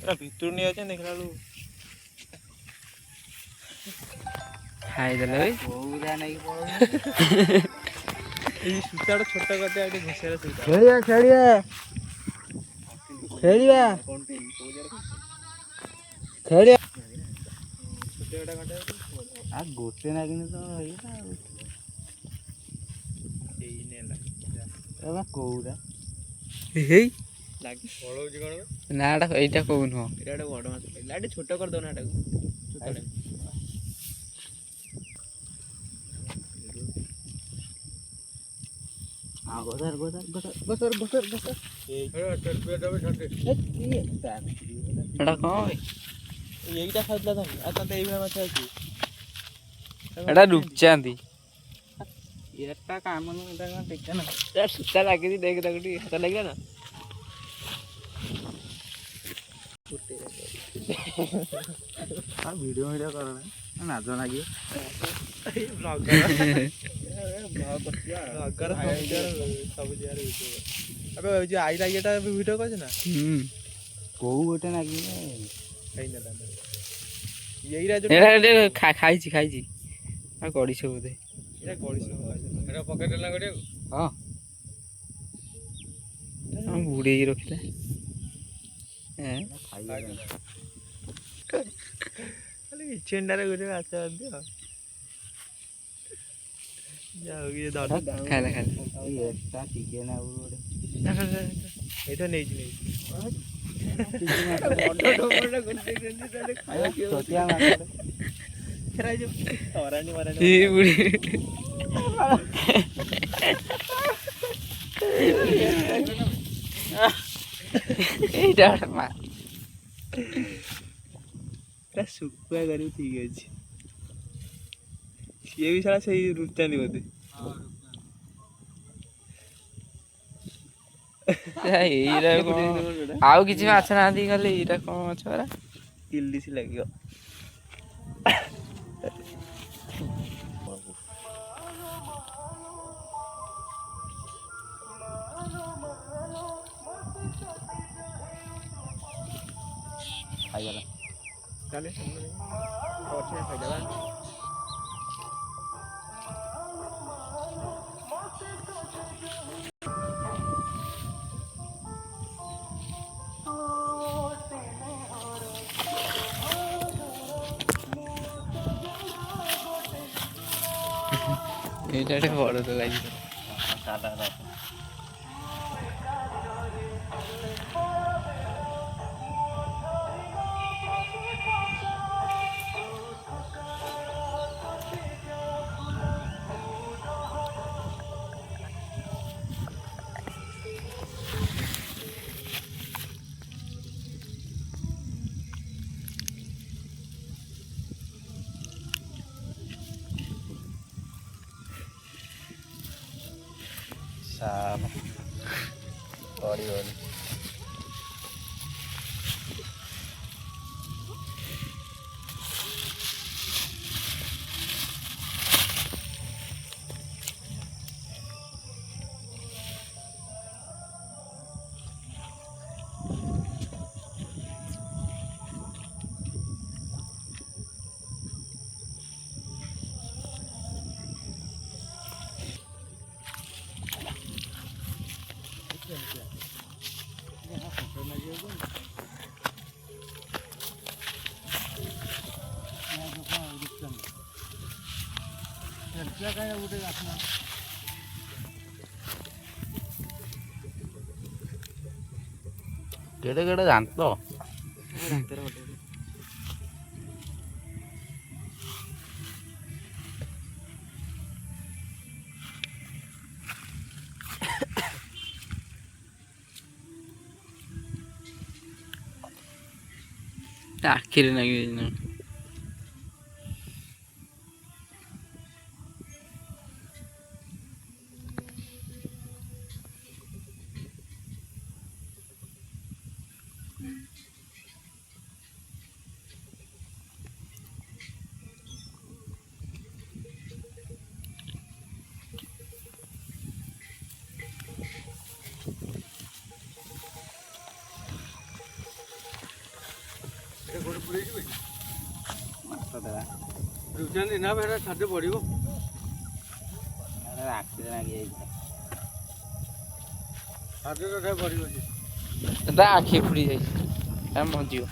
भितर नहीं अच्छे देखला खाईदेले भाई पूरा नहीं सूता छोट करते घुसेर खेलिया खेलिया खेलिया खेलिया आ गोटे ना कि तो कौरा ना एटा कौ नुह बड़ माछ लाइट छोट कर दो ना गोदर गोदर गोदर गोदर गोदर गोदर एटा कौन এইটা খাইলা তুমি আর তাতে এইভাবে মাছ আছে এটা রূপচাঁদি এটা কাম না এটা কোন ঠিক না এটা সুতা লাগিয়ে দেখ দেখটি হাত লাগলা না आ वीडियो वीडियो करना ना जो लगी ब्लॉगर ब्लॉगर सब यार अबे जे आइला एटा वीडियो करछ ना को गोटे लागी खाई ना येईरा जो खाइছি खाइছি आ गड़ी छ बोधे एटा गड़ी छ एटा पकेट ला गड़ी हां हम बुड़ी रखिला खाली चेंडारे गुटे आचा दियो जाओ ये दादा खाला खाला ये ता टिके ना उड़े एटा नहीं नहीं बड़ गुटे गंदी ताले खाया के छोटिया मार खराई जो औरानी मारने ये बुड़ी एटा मार सुखुआ करू ठीक अच्छे सी भी सारा से रुचानी बोधे आउ किसी माछ ना खाली एटा कौन माछ परा इल्लिसी लगियो खाइला चले और से खाइला एटा बड़ तो लागी टाटा sama ori ori केड़े केड़े जानतो आखिर नहीं ରୁଚନ୍ତି ନା ଭେରା ଛାଡି ପଡିବ ଆଖିରେ ଲାଗିଯାଇଛି ଛାଡି ତ ପଡିବ ତା ଆଖି ଫୁଟି ଯାଇଛି ମଞ୍ଜିବ।